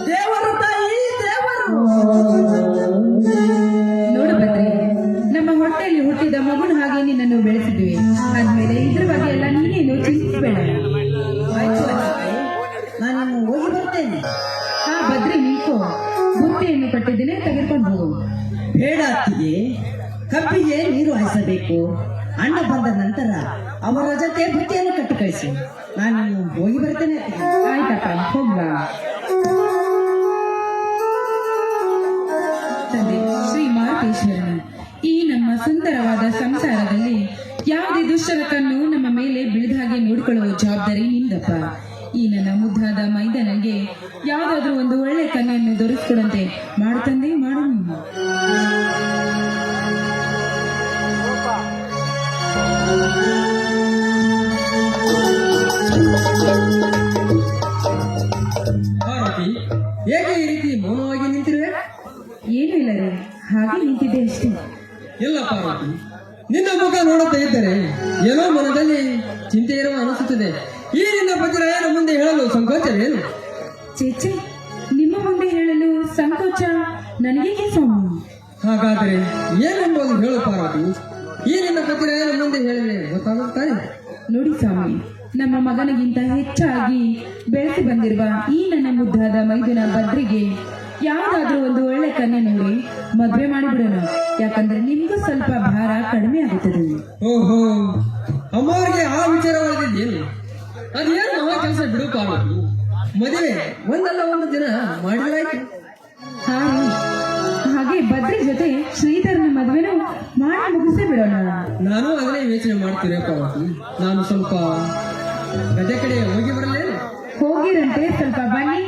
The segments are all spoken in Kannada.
ದೇವರು ತಾಯಿ ದೇವರು. ನೋಡು ಭದ್ರಿ, ನಮ್ಮ ಹೊಟ್ಟೆಯಲ್ಲಿ ಹುಟ್ಟಿದ ಮಗುನ ಹಾಗೆ ನಿನ್ನನ್ನು ಬೆಳೆಸಿದ್ವಿ. ಆದ್ಮೇಲೆ ಇದ್ರ ಬಗ್ಗೆ ಎಲ್ಲ ನೀನೇನು ಚಿಂತಿಸಬೇಡ. ನಾನು ಹೋಗಿ ಬರ್ತೇನೆ. ಹಾ ಭದ್ರಿ, ನಿಂತು ಬುತ್ತಿಯನ್ನು ಕಟ್ಟಿದ್ದೇನೆ, ತೆಗೆದುಕೊಂಡು ಹೋಗು. ಬೇಡ ಅತ್ತಿಗೆ, ಕಬ್ಬಿಗೆ ನೀರು ಹಾಯಿಸಬೇಕು. ಅಣ್ಣ ಬಂದ ನಂತರ ಅವರ ಜೊತೆ ಬುತ್ತಿಯನ್ನು ಕಟ್ಟಿ ಕಳಿಸಿ. ನಾನು ಹೋಗಿ ಬರ್ತೇನೆ. ಆಯ್ತಪ್ಪ, ಹೋಗ್ಬಾ. ತಂದೆ ಶ್ರೀ ಮಾರುತೇಶ್ವರನ ಈ ನಮ್ಮ ಸುಂದರವಾದ ಸಂಸಾರದಲ್ಲಿ ಯಾವುದೇ ದುಷ್ಟರ ಕಣ್ಣು ನಮ್ಮ ಮೇಲೆ ಬೀಳದ ಹಾಗೆ ನೋಡಿಕೊಳ್ಳುವ ಜವಾಬ್ದಾರಿ ನಿಂದಪ್ಪ. ಈ ನನ್ನ ಮುದ್ದಾದ ಮೈದನಿಗೆ ಯಾವುದಾದ್ರೂ ಒಂದು ಒಳ್ಳೆ ಕನ್ನೆಯನ್ನು ದೊರಕಿಸಿಕೊಡಂತೆ ಮಾಡು ತಂದೆ, ಮಾಡು ನೀನು. ಪಾರ್ವತಿ, ಹೇಗೆ ಈ ರೀತಿ ಮೌನವಾಗಿ ನಿಂತಿರುವೆ? ಏನೂ ಇಲ್ಲ ರೀ, ಹಾಗೆ ನಿಂತಿದ್ದೆ ಅಷ್ಟೇ. ಇಲ್ಲ ಪಾರ್ವತಿ, ನಿನ್ನ ಮುಖ ನೋಡುತ್ತಾ ಇದ್ದರೆ ಏನೋ ಮನದಲ್ಲಿ ಚಿಂತೆ ಇರುವ ಅನಿಸುತ್ತದೆ. ಈ ನಿನ್ನ ಪತಿರಾಯನ ಮುಂದೆ ಹೇಳಲು ಸಂಕೋಚವೇನು? ಚೇಚೆ, ನಿಮ್ಮ ಮುಂದೆ ಹೇಳಲು ಸಂಕೋಚ ನನಗೇಕೆ ಸ್ವಾಮಿ? ಹಾಗಾದರೆ ಏನೆಂಬುದು ಹೇಳು ಪಾರ್ವತಿ. ಈ ನಿನ್ನ ಪತಿರಾಯನ ಮುಂದೆ ಹೇಳಿದ್ರೆ ಗೊತ್ತಾಗುತ್ತಾನೆ. ನೋಡಿ ಸ್ವಾಮಿ, ನಮ್ಮ ಮಗನಿಗಿಂತ ಹೆಚ್ಚಾಗಿ ಬೆಳೆಸಿ ಬಂದಿರುವ ಈ ನನ್ನ ಮುದ್ದಾದ ಮೈದುನ ಭದ್ರಿಗೆ ಯಾವುದಾದ್ರೂ ಒಂದು ಒಳ್ಳೆ ಕನ್ಯೆ ನೋಡಿ ಮದುವೆ ಮಾಡಿಬಿಡೋಣ. ಯಾಕಂದ್ರೆ ನಿಮ್ಗೂ ಸ್ವಲ್ಪ ಭಾರ ಕಡಿಮೆ ಆಗುತ್ತದೆ. ಓಹೋ, ಅಮ್ಮವರಿಗೆ ಆ ವಿಚಾರವಾದದ್ದೇನು? ಅದೇನು ಮಹಾ ಕೆಲಸ ಬಿಡು ಪಾರ್ವತಿ. ಮದುವೆ ಒಂದಲ್ಲ ಒಂದು ದಿನ ಮಾಡಿದ್ರಾಯ್ತು. ಹಾ, ಹಾಗೆ ಭದ್ರಿ ಜೊತೆ ಶ್ರೀಧರನ ಮದುವೆನೂ ಮಾಡಿ ಮುಗಿಸೇ ಬಿಡೋಣ. ನಾನು ಅದನ್ನೇ ಯೋಚನೆ ಮಾಡ್ತೀನಿ ಪಾರ್ವತಿ. ನಾನು ಸ್ವಲ್ಪ ಗದೆ ಕಡೆ ಹೋಗಿ ಬರಲೇನು? ಹೋಗಿರಂತೆ, ಸ್ವಲ್ಪ ಬನ್ನಿ.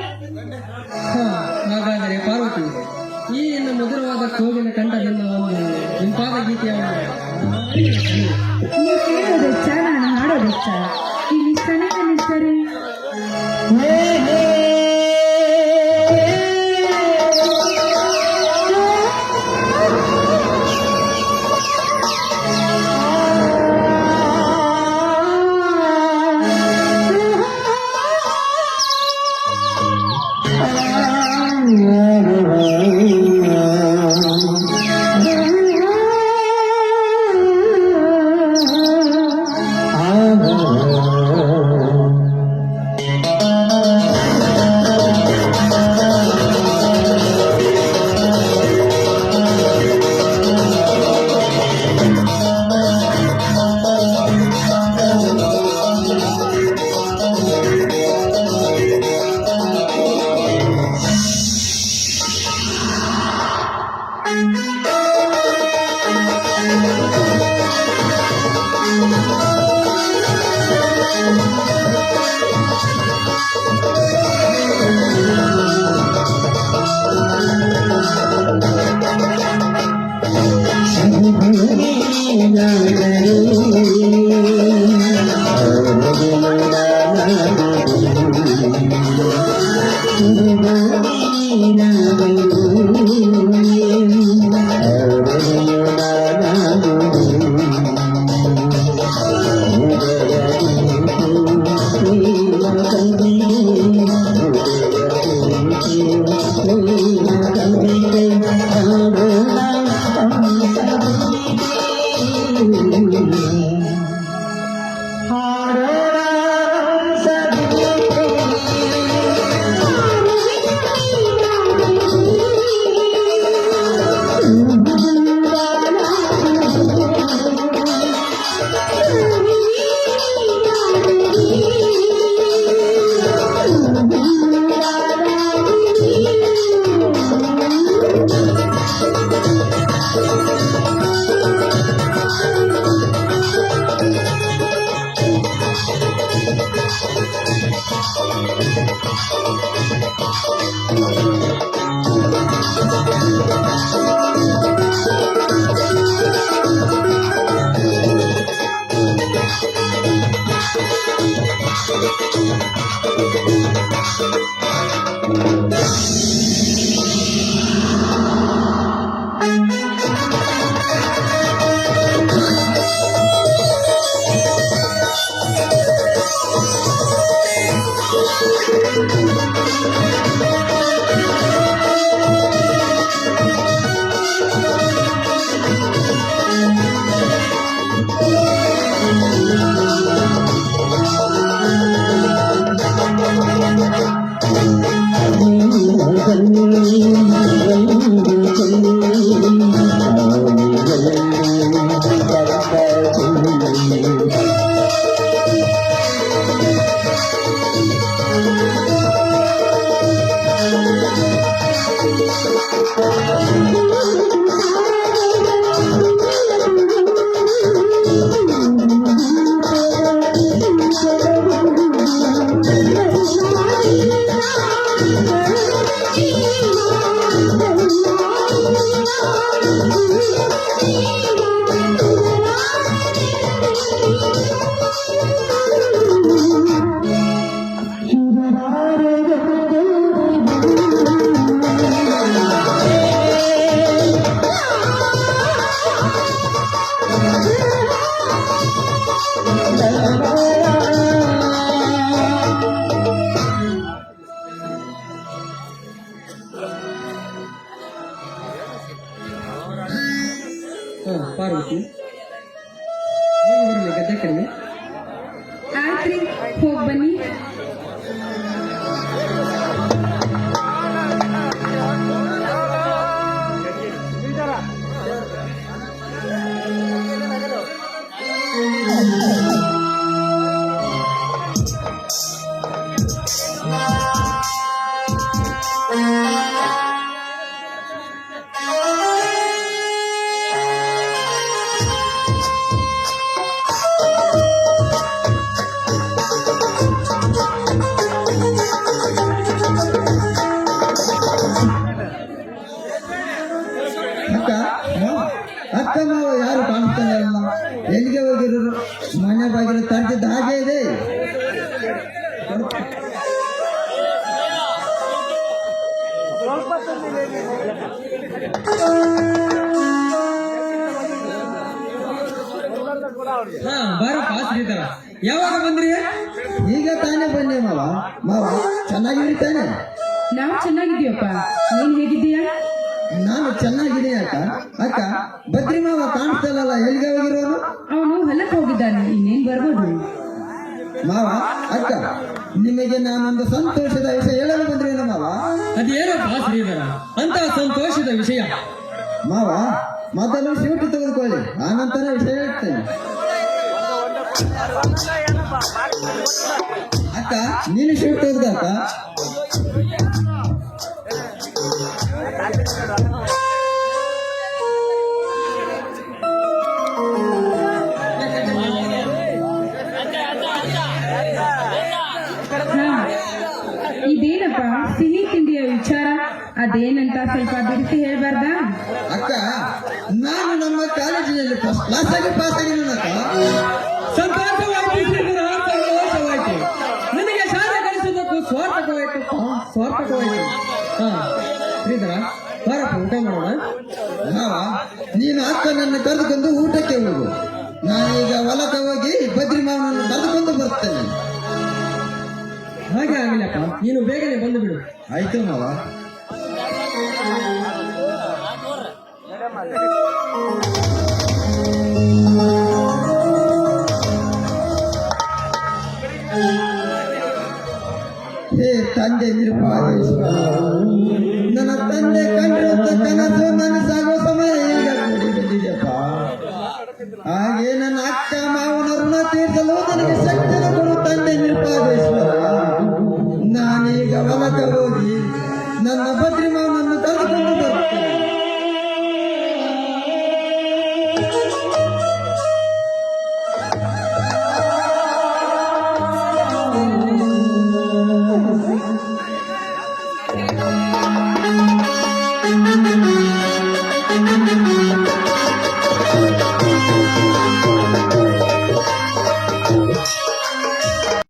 ಹಾಗಾದರೆ ಪಾರ್ವತಿ, ಈ ಇನ್ನು ಮಧುರವಾದ ಕೋಗಿನ ಕಂಠದಿಂದ ಒಂದು ಇಂಪಾದ ಗೀತೆಯನ್ನು ನೀವು ಕೇಳೋದೆಚ್ಚ, ನಾನು ಹಾಡೋದೆಚ್ಚ. ಇಲ್ಲಿ ಇಷ್ಟನೇ ಕಲಿಸ್ತಾರೆ. ಹಾ ಪಾರ್ವತಿ ಹೋಗಿ ಬರಲಿ ಗದ್ದೆ ಕಡೆಗೆ. ಆಯ್ತ್ರಿ, ಹೋಗ್ ಬನ್ನಿ. ಅಕ್ಕ ಅಕ್ಕ ಮಾವ ಯಾರು ಕಾಣಿಸ್ತಾನೆ ಇಲ್ಲ, ಎಲ್ಲಿಗೆ ಹೋಗಿರೋರು? ಮನೆ ಬಾಗಿಲು ತರ್ತಿದ್ದ ಹಾಗೆ ಇದೆ. ಹಾ ಬಾರಪ್ಪ ಶ್ರೀಧರ, ಯಾವಾಗ ಬಂದ್ರಿ? ಈಗ ತಾನೇ ಬನ್ನಿ ಮಾವ. ಮಾವ ಚೆನ್ನಾಗಿರ್ತಾನೆ? ನಾವು ಚೆನ್ನಾಗಿದ್ದೀವಪ್ಪ, ನೀನ್ ಹೇಗಿದ್ದೀಯಾ? ನಾನು ಚೆನ್ನಾಗಿದ್ದೀನಿ ಅಕ್ಕ. ಅಕ್ಕ ಬದ್ರಿ ಮಾವ ಕಾಣಿಸ್ತಲ್ಲ, ಎಲ್ಲಿಗೆ ಹೋಗಿರೋನು? ಅವನು ಹೊಲಕ್ಕೆ ಹೋಗಿದ್ದಾನೆ, ಇನ್ನೇನ್ ಬರ್ಬೋದು. ಮಾವ ಅಕ್ಕ ನಿಮಗೆ ನಾನೊಂದು ಸಂತೋಷದ ವಿಷಯ ಹೇಳಲು ಬಂದ್ರೇನು ಮಾವ? ಅದೇನಪ್ಪ ಶ್ರೀಧರ ಅಂತ ಸಂತೋಷದ ವಿಷಯ? ಮಾವ ಮೊದಲು ಶೂಟ್ ತೆಗೆದುಕೊಳ್ಳಿ, ಆನಂತರ ವಿಷಯ ಹೇಳ್ತೇನೆ. ಅಕ್ಕ ನೀನು ಶೂಟ್ ತೆಗೆದಕ್ಕ? ಹಾ, ಇದೇನಪ್ಪ ಸಿಹಿ ತಿಂಡಿಯ ವಿಚಾರ, ಅದೇನಂತ ಸ್ವಲ್ಪ ಬಿಡಿಸಿ ಹೇಳ್ಬಾರ್ದಾ? ಅಕ್ಕ ನಾನು ನಮ್ಮ ಕಾಲೇಜಿನಲ್ಲಿ ಫಸ್ಟ್ ಕ್ಲಾಸ್ ಆಗಿ ಪಾಸ್ ಆಗಿದ್ದೀನಕ್ಕ. ಸಂತೋಷವಾಯ್ತು ಶ್ರೀಧರ, ಸಂತೋಷವಾಯ್ತು. ನಿನಗೆ ಶಾಲೆ ಕಲಿಸೋದಕ್ಕೂ ಸ್ವಾರ್ಥಕವಾಯ್ತು. ಹಾ ಶ್ರೀಧರ, ಬಾರಪ್ಪ ಊಟ ಮಾಡೋಣ. ಮಾವ ನೀನು ಅಕ್ಕನನ್ನು ಕರೆದುಕೊಂಡು ಊಟಕ್ಕೆ ಹೋಗು, ನಾನೀಗ ಹೊಲಕ್ಕೆ ಹೋಗಿ ಬದ್ರಿ ಮಾವನನ್ನು ಕರೆದುಕೊಂಡು ಬರ್ತೇನೆ. ಹಾಗೆ ಆಗಿಲ್ಲಪ್ಪ, ನೀನು ಬೇಗನೆ ಬಂದು ಬಿಡು. ಆಯ್ತು ಮಾವ. ಹೇ ತಂದೆ ನಿರುಪಾದೇಶ್ವರ, ನನ್ನ ತಂದೆ ಕಂಡಿರುತ್ತ ಕನಸು ನನಸಾಗುವ ಸಮಯ ಈಗ ಕೂಡಿ ಬಂದಿದೆಯಪ್ಪ. ಹಾಗೆ ನನ್ನ ಅಕ್ಕ ಮಾವನ ಋಣ ತೀರಿಸಲು ನನಗೆ ಶಕ್ತಿಯನ್ನು ಕೊಡು ತಂದೆ ನಿರುಪಾದೇಶ್ವರ. ನಾನೀಗ ಹೊಲಕ್ಕೆ ಹೋಗಿ ನನ್ನ ಬದ್ರಿ ಮಾವನನ್ನು ಕರೆದುಕೊಂಡು ಬರ್ತೇನೆ.